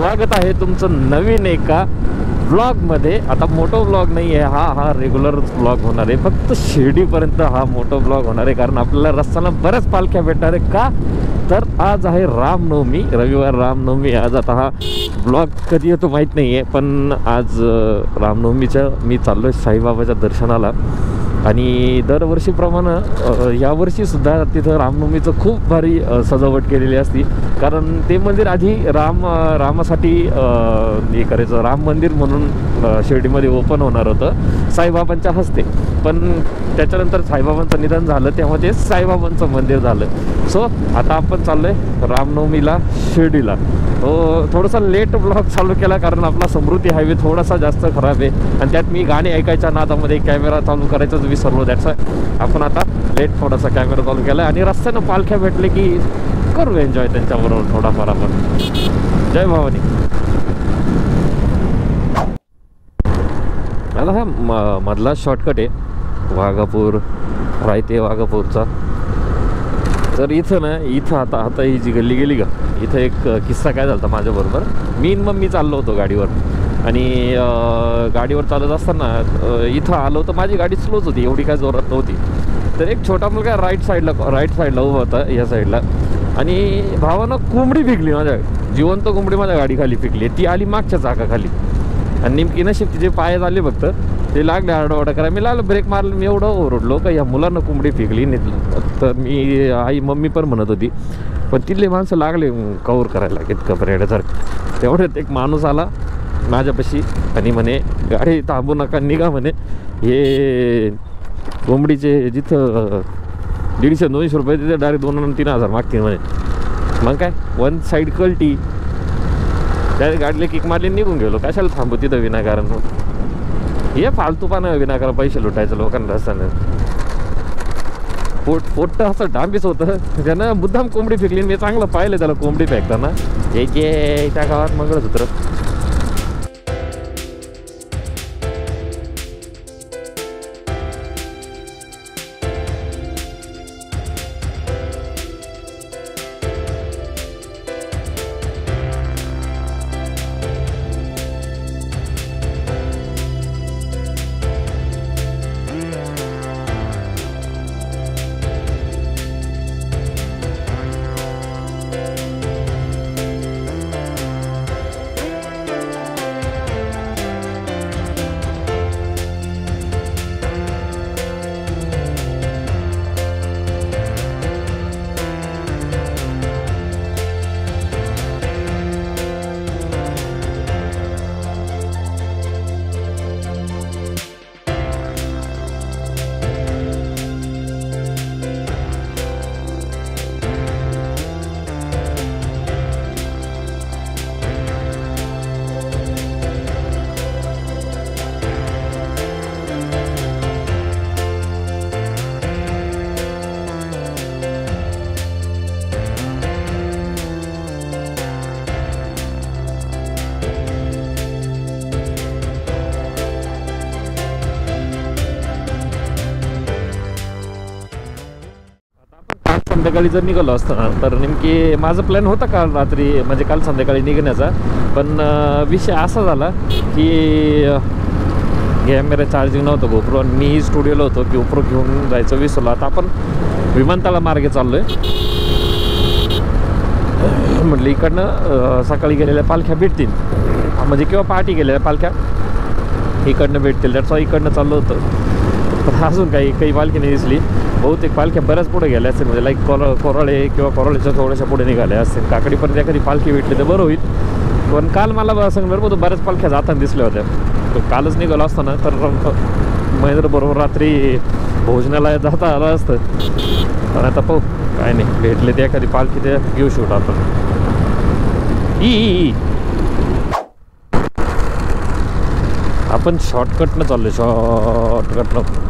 स्वागत आहे तुमचं नवीन एका ब्लॉगमध्ये. आता मोठो ब्लॉग नाही आहे हा रेग्युलर ब्लॉग होणार आहे. फक्त शिर्डीपर्यंत हा मोठो ब्लॉग होणार आहे, कारण आपल्याला रस्त्याला बऱ्याच पालख्या भेटणार आहे. का तर आज आहे रामनवमी, रविवार रामनवमी. आज आता हा ब्लॉग कधी येतो माहीत नाही आहे, पण आज रामनवमीच्या मी चाललो आहे साईबाबाच्या दर्शनाला. आणि दरवर्षीप्रमाणे यावर्षीसुद्धा तिथं रामनवमीचं खूप भारी सजावट केलेली असती, कारण ते मंदिर आधी रामासाठी हे करायचं. राम मंदिर म्हणून शिर्डीमध्ये ओपन होणार होतं साईबाबांच्या हस्ते, पण त्याच्यानंतर साईबाबांचं निधन झालं तेव्हा ते साईबाबांचं मंदिर झालं. सो आता आपण चाललो आहे रामनवमीला शिर्डीला. तो थोडासा लेट ब्लॉग चालू केला, कारण आपला समृद्धी हायवे थोडासा जास्त खराब आहे आणि त्यात मी गाणे ऐकायच्या नादामध्ये कॅमेरा चालू करायचाच विसरलो. त्याचा आपण आता लेट थोडासा कॅमेरा चालू केला आणि रस्त्यानं पालख्या भेटले की करू एन्जॉय त्यांच्याबरोबर थोडाफार आपण. जय भवानी. आता हा मधला शॉर्टकट आहे वाघापूर, रायते वाघापूरचा. तर इथं ना, इथं आता ही जी गल्ली गेली का, इथं एक किस्सा काय झाला माझ्याबरोबर. मी चाललो होतो गाडीवर आणि गाडीवर चालत असताना इथं आलो तर माझी गाडी स्लोच होती, एवढी काय जोरात नव्हती. तर एक छोटा मुलगा राईट साईडला उभा होता या साईडला, आणि भावानं कोंबडी फेकली, माझ्या जिवंत कोंबडी माझ्या गाडीखाली फेकली. ती आली मागच्या चाकाखाली आणि नेमकी नशीब तिचे पाय झाले फक्त, ते लागले आरडाओरडा करा. मी लागलं ब्रेक मारलं, मी एवढं ओरडलो का या मुलांना कोंबडी फेकली. तर मी मम्मी पण म्हणत होती, पण तिथले माणसं लागले कवर करायला इतकं पर्यटकासारखं. तेवढ्यात एक माणूस आला माझ्यापाशी आणि म्हणे गाडी थांबू नका, निघा म्हणे. हे कोंबडीचे जिथं 150-200 रुपये तिथे डायरेक्ट 2,000-3,000 मागतील म्हणे. मग काय वन साईड कल्टी, त्या गाडीला किक मारली, निघून गेलो. कशाला थांबू तिथं विनाकारण. हे फालतूपणा विनाकारण पैसे लुटायचं लोकांना असताना. पोट्ट असं डांबीस होतं, त्यानं मुद्दाम कोंबडी फेकली. मी चांगलं पाहिलं त्याला कोंबडी फेकताना. त्या गावात मंगळसूत्र. संध्याकाळी जर निघालो असतं ना, तर नेमकी माझं प्लॅन होता काल रात्री, म्हणजे काल संध्याकाळी निघण्याचा. पण विषय असा झाला की कॅमेरा चार्जिंग नव्हतं गोप्रो, आणि मी स्टुडिओला होतो, गोप्रो घेऊन जायचं विसरलो. आता आपण विमानतळा मार्गे चाललो आहे. म्हटलं इकडनं सकाळी गेलेल्या पालख्या भेटतील, म्हणजे किंवा पहाटे गेलेल्या पालख्या इकडनं भेटतील. त्याचा इकडनं चाललो होतं, पण अजून काही पालखी नाही दिसली. बहुतेक पालख्या बऱ्याच पुढे गेल्या असतील, म्हणजे लाईक कोराळे किंवा कोराळेच्या थोड्याशा पुढे निघाल्या असतील. काकडीपर्यंत एखादी पालखी भेटली तर बरं होईल. पण काल मला सांगणार बऱ्याच पालख्या जाताना दिसल्या होत्या. कालच निघालो असताना तर महेंद्रबरोबर रात्री भोजनाला जाता आलं असतं. पण आता पाहू काय नाही, भेटले ते एखादी पालखी ते घेऊ शूट आपण. आपण शॉर्टकटनं चाललो, शॉर्टकटनं.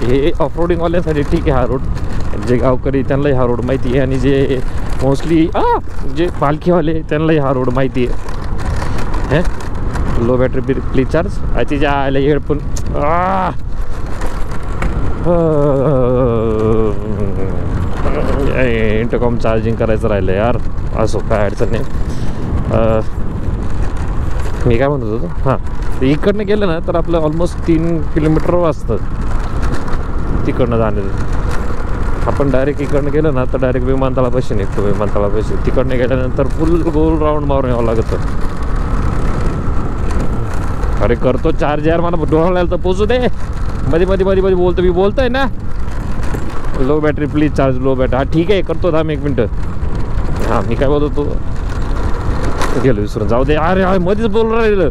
हे ऑफरोडिंगवाल्यासाठी ठीक आहे हा रोड, जे गावकरी त्यांनाही हा रोड माहिती आहे, आणि जे मोस्टली जे पालखीवाले त्यांनाही हा रोड माहिती आहे. Low battery please charge. तिच्या आयला हेडफोन इंटरकॉम चार्जिंग करायचं राहिलं यार. असो काय अडचण नाही. मी काय म्हणत होतो, हां इकडनं गेलं ना तर आपलं ऑलमोस्ट 3 किलोमीटर वाजतं तिकडनं जाण्याचं. आपण डायरेक्ट इकडनं गेलं ना तर डायरेक्ट विमानतळापाशी निघतो. विमानतळापाशी तिकडनं गेल्यानंतर फुल गोल राऊंड मारून यावं लागतं. अरे करतो चार्ज यार, मला डोळ्याला तर पोचू दे. मध्ये मध्ये मध्ये मध्ये बोलतो मी, बोलतोय ना. Low battery please charge, low battery. हां ठीक आहे करतो, थांब 1 मिनटं. हां मी काय बोलतो गेलो विसरून, जाऊ दे. अरे मध्येच बोलून राहिलं.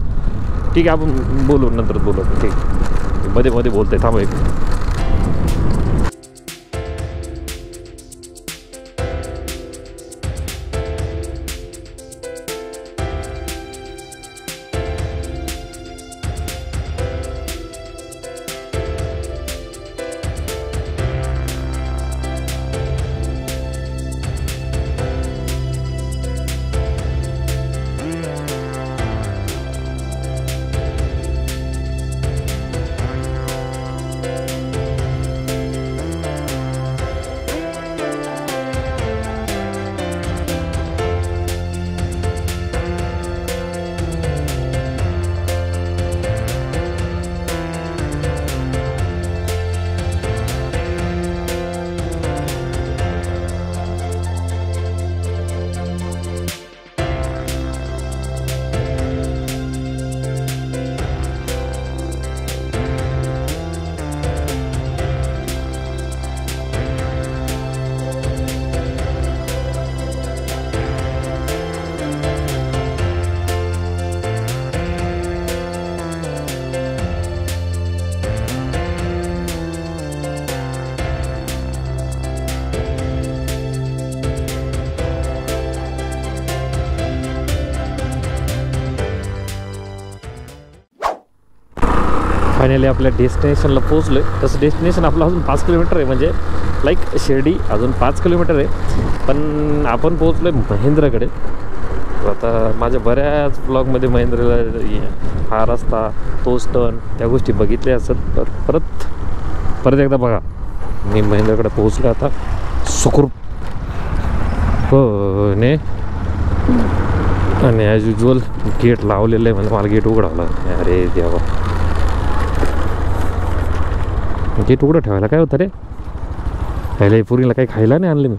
ठीक आहे आपण बोलू, नंतर बोलू. ठीक मध्ये मध्ये बोलतोय, थांब 1 मिनिट. फायनली आपल्या डेस्टिनेशनला पोहोचलो आहे. तसं डेस्टिनेशन आपलं अजून 5 किलोमीटर आहे, म्हणजे लाईक शिर्डी अजून 5 किलोमीटर आहे. पण आपण पोहोचलो आहे महेंद्रकडे. आता माझ्या बऱ्याच ब्लॉगमध्ये महेंद्रला हा रस्ता, तोच टर्न, त्या गोष्टी बघितल्या असत. परत एकदा बघा, मी महेंद्रकडे पोहोचलो आता सुखरूप ने. आणि ॲज युजल गेट लावलेलं आहे, म्हणजे मला गेट उघडावं लागलं. अरे देवा, गेट उघडं ठेवायला काय होतं रे. खायला पुरीला काही खायला नाही आणलं मी.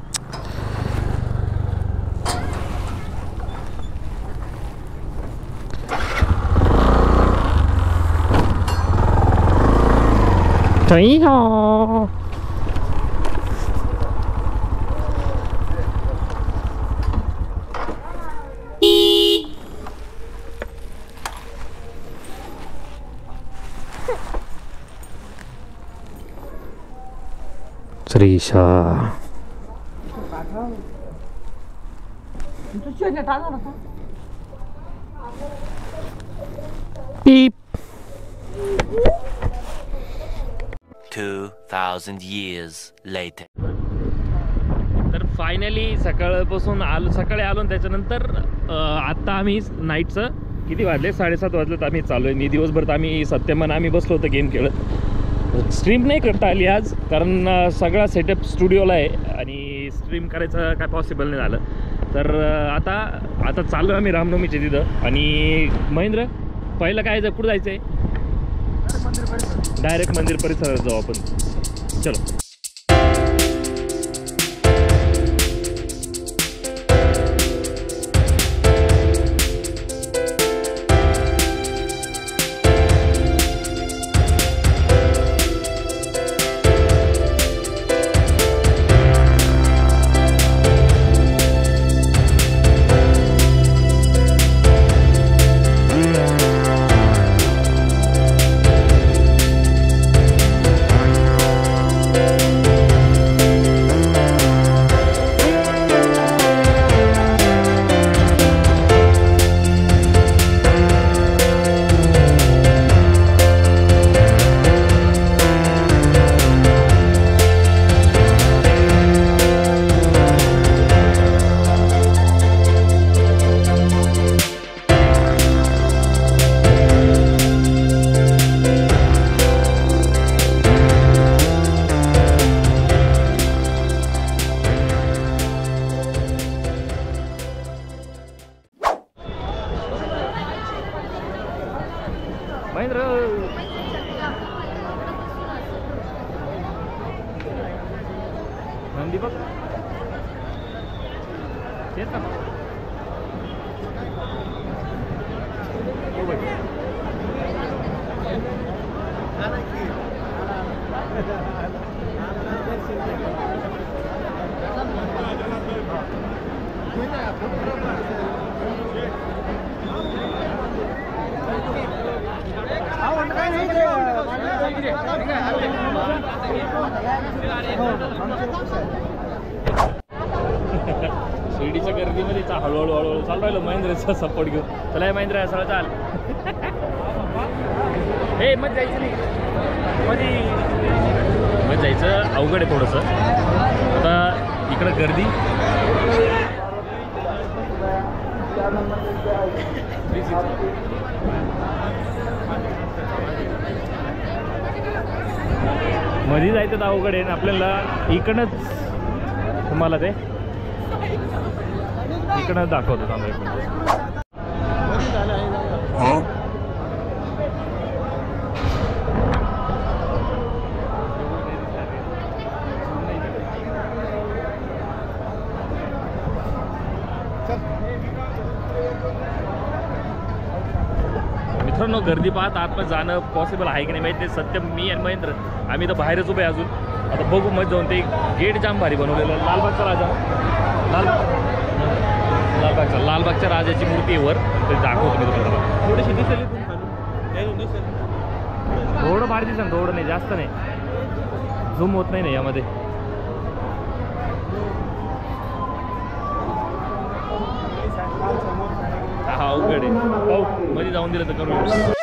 श्रीशा पीप. 2000 years later. तर फायनली सकाळपासून सकाळी आलो. त्याच्यानंतर आत्ता आम्ही नाईटचं किती वाजले, 7:30 वाजलेत. आम्ही चालू आहे. मी दिवसभर तर आम्ही सत्यमन आम्ही बसलो होतो गेम खेळत. स्ट्रीम नाही करता आली आज, कारण सगळा सेटअप स्टुडिओला आहे आणि स्ट्रीम करायचं काय पॉसिबल नाही झालं. तर आता चाललो आम्ही रामनवमीच्या तिथं. आणि महेंद्र पहिलं काय कुठं जायचं आहे? डायरेक्ट मंदिर परिसरात जाऊ आपण. चलो. खाली बघ तेच ना शिर्डीच्या गर्दीमध्ये हळूहळू हळूहळू चालू राहिलं महेंद्रचा सपोर्ट घेऊन. चला महेंद्र सगळं चाल. हे मग जायचं नाही मग जायचं अवघड आहे थोडंसं. आता इकडं गर्दी मध्ये जायचं तर अवघड आहे. आपल्याला इकडनंच तुम्हाला ते इकडनंच दाखवतो आम्ही. मित्रांनो गर्दी पाहत आतमध्ये जाणं पॉसिबल आहे की नाही माहिती. सत्य मी आणि महेंद्र आम्ही तर बाहेरच उभे अजून. आता बघू मध्ये जाऊन ते गेट जाम भारी बनवलेलं. लालबागचा राजा लालबागच्या राजाची मूर्ती आहे वर. ते दाखवतो मी तुम्हाला. थोडीशी दिसेल थोडं भारी दिसेल थोडं नाही जास्त नाही. झूम होत नाही ना यामध्ये. हा अवघड आहे. पाहू मध्ये जाऊन दिलं तर करू.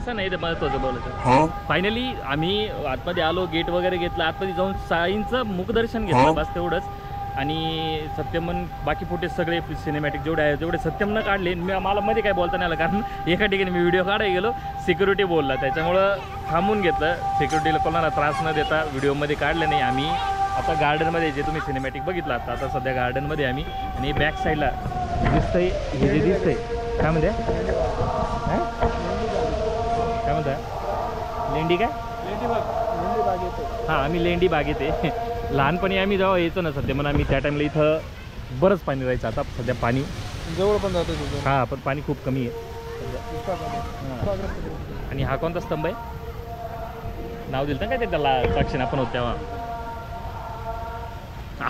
नाही ते महत्वाचं बोलायचं. फायनली आम्ही आतमध्ये आलो. गेट वगैरे घेतलं. आतमध्ये जाऊन साईंचं मुखदर्शन घेतलं बस तेवढंच. आणि सत्यमन बाकी फुटेज सगळे सिनेमॅटिक जेवढे आहे तेवढे सत्यमनं काढले. मला मध्ये काय बोलता नाही आलं कारण एका ठिकाणी मी व्हिडिओ काढायला गेलो. सिक्युरिटी बोलला त्याच्यामुळं थांबून घेतलं. सिक्युरिटीला कोणाला त्रास न देता व्हिडिओमध्ये काढलं नाही. आम्ही आता गार्डनमध्ये जे तुम्ही सिनेमॅटिक बघितलं आता सध्या गार्डनमध्ये आम्ही. आणि बॅक साईडला दिसतंय हे जे दिसतंय काय म्हणते काय म्हणताय लेंडी काय लेंडी बाग येतो. हां आम्ही लेंडी बाग येते. लहानपणी आम्ही जेव्हा यायचो ना सध्या म्हणून आम्ही त्या टाईमला इथं बरंच पाणी राहायचं. आता सध्या पाणी जवळ पण जातो. हां पण पाणी खूप कमी आहे. आणि हा कोणता स्तंभ आहे नाव दिलं ना काय ते त्याला साक्षीन आपण होत तेव्हा.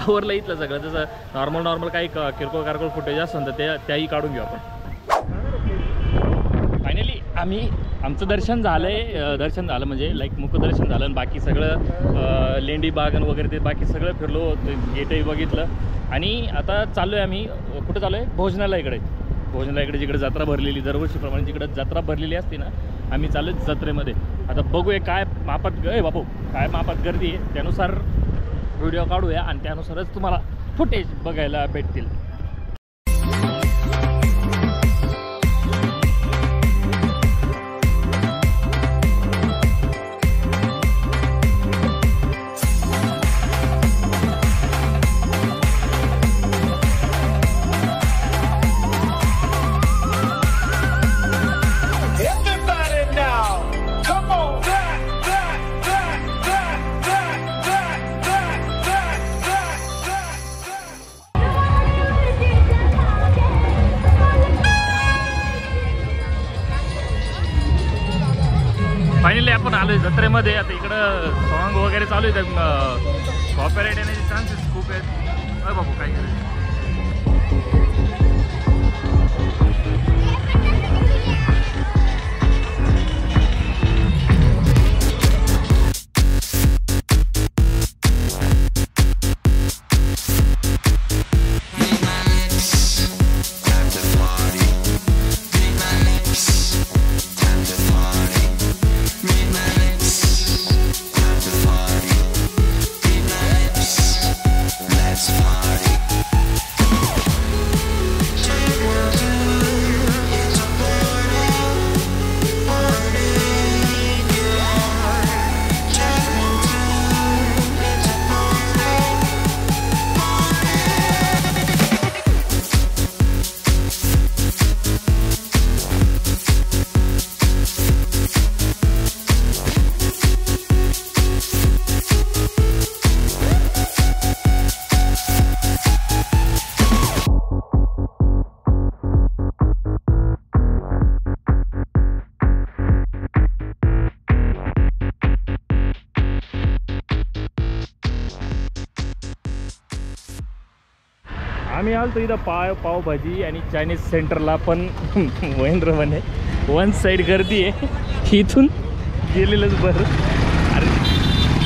आवरलं इथलं सगळं. जसं नॉर्मल काही किरकोळ कारकोळ फुटेज असेल तर त्याही काढून घेऊ आपण. फायनली आमचं दर्शन झालं म्हणजे लाईक मुखदर्शन झालं. आणि बाकी सगळं लेंडी बागन वगैरे ते बाकी सगळं फिरलो. गेटही बघितलं. आणि आता चाललो आहे आम्ही कुठं चाललो आहे भोजनालयाकडे जिकडे जत्रा भरलेली दरवर्षीप्रमाणे जिकडे जत्रा भरलेली असते ना आम्ही चाललो जत्रेमध्ये. आता बघूया काय मापात बापू काय मापात गर्दी आहे त्यानुसार व्हिडिओ काढूया आणि त्यानुसारच तुम्हाला फुटेज बघायला भेटतील. जत्रेमध्ये आता इकडं सॉंग वगैरे चालू आहे, कॉपीराइट येण्याचे चान्सेस खूप आहेत. अरे बाबू काय करायचं. आम्ही आलो इथं पावभाजी आणि चायनीज सेंटरला, पण महेंद्र म्हणे वन साईड गर्दी आहे, इथून गेलेलंच बरं. अरे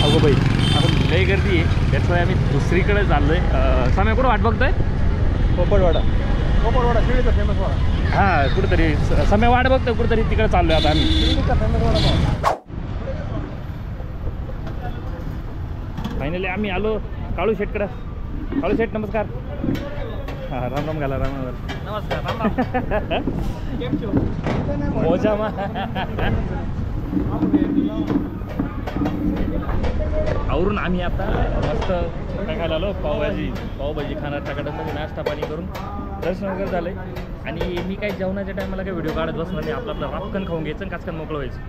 अगो बाई आपण लई गर्दी आहे, त्याच्यामुळे आम्ही दुसरीकडे चाललो आहे. साम्या कुठं वाट बघतोय? पोपटवाडा शिर्डीचा फेमस वाडा. हां कुठंतरी साम्या वाट बघतोय कुठंतरी, तिकडे चाललो आहे आता आम्ही. शिर्डीचा फेमस वाडा. फायनली आम्ही आलो काळू शेटकडं. काळू शेट नमस्कार. हां राम राम घाला. राम राम. नमस्कार. राम राम. मोजा मा आवरून आम्ही आता मस्त काय खायला आलो, पावभाजी खाणार. टाकाटामध्ये नाश्ता पाणी करून दर्शन वगैरे झालं आहे. आणि मी काही जेवणाच्या टायमाला काही व्हिडिओ काढत बसणार नाही, आपलं रापकन खाऊन घ्यायचं आणि काचकन मोकळं व्हायचं.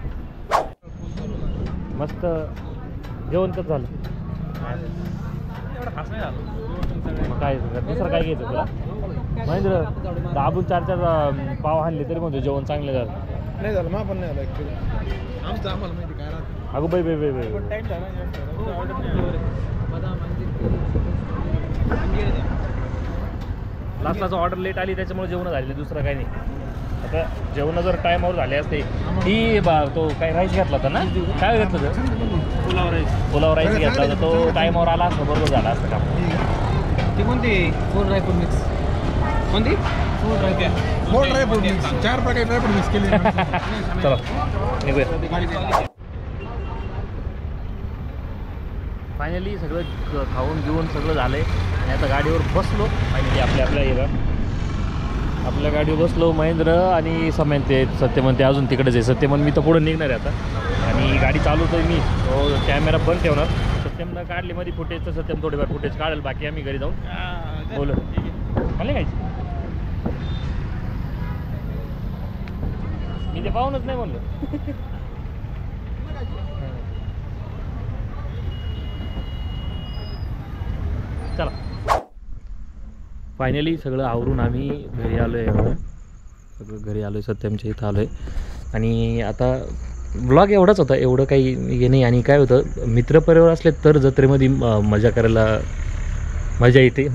मस्त जेवण तर झालं. एवढं खास नाही झालं. मग काय दुसरं काय घ्यायचं तुला? महेंद्र दाबून 4-4 पाव आणले तरी म्हणतो जेवण चांगलं झालं. नाही झालं, पण नाही झालं ॲक्च्युली. आमचं आम्हाला माहिती काय राहतं. अगो बाई लास्टला ऑर्डर लेट आली त्याच्यामुळे जेवण झालेलं, दुसरं काही नाही. आता जेवण जर टायमावर झाले असते ती तो काय राईस घेतला होता ना, काय घेतलं होतं? पुलाव राईस घेतला होता, तो टायमावर आला असतं बरोबर झाला असतं का. ती कोणती? Food dry fruit mix. कोणती? Food dry fruit mix. 4 प्रकारे ड्रायफ्रूट मिक्स केले. चला निघूया. फायनली सगळं खाऊन घेऊन सगळं झालं आहे आणि आता गाडीवर बसलो. फायनली आपल्या गाडीवर बसलो. महेंद्र आणि सत्यमन ते अजून तिकडेच आहे. सत्यमन मी तर पुढं निघणार आहे आता आणि गाडी चालवतोय मी. कॅमेरा बंद ठेवणार. सत्यमनं काढली मध्ये फुटेज, तर सत्यम थोडेफार फुटेज काढेल, बाकी आम्ही घरी जाऊन बोलू. मला घ्यायची मी ते पाहूनच नाही म्हणलं. चला फायनली सगळं आवरून आम्ही घरी आलो आहे. सगळं घरी आलो आहे, सत्यमच्या इथं आलो आहे. आणि आता ब्लॉग एवढाच होता, एवढं काही हे नाही. आणि काय होतं, मित्रपरिवार असले तर जत्रेमध्ये मजा करायला मजा येते.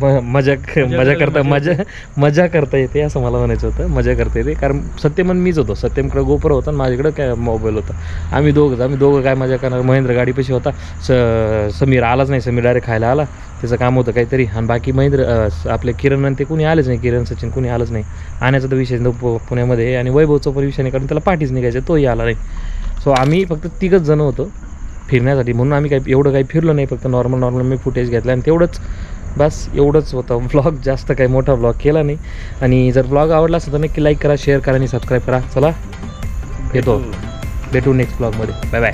मजा करता येते असं मला म्हणायचं होतं. मजा करता येते कारण सत्यमन मीच होतो. सत्यमकडं गोप्रो होता आणि माझ्याकडं काय मोबाईल होता. आम्ही दोघं काय मजा करणार. महेंद्र गाडीपाशी होता. समीर आलाच नाही. समीर डायरेक्ट खायला आला, त्याचं काम होतं काहीतरी. आणि बाकी महेंद्र आपले किरण आणि ते कोणी आलेच नाही. किरण सचिन कोणी आलंच नाही. आण्याचा तर विषय पुण्यामध्ये. आणि वैभवचा पण विषय नाही कारण त्याला पाठीच निघायचं, तोही आला नाही. सो आम्ही फक्त 3घच जण होतो फिरण्यासाठी, म्हणून आम्ही एवढं काही फिरलो नाही. फक्त नॉर्मल मी फुटेज घेतला आणि तेवढंच बस. एवढंच होतं व्लॉग, जास्त काही मोठा व्लॉग केला नाही. आणि जर व्लॉग आवडला असेल तर नक्की लाईक करा, शेअर करा आणि सबस्क्राईब करा. चला भेटू नेक्स्ट व्लॉगमध्ये. Bye bye.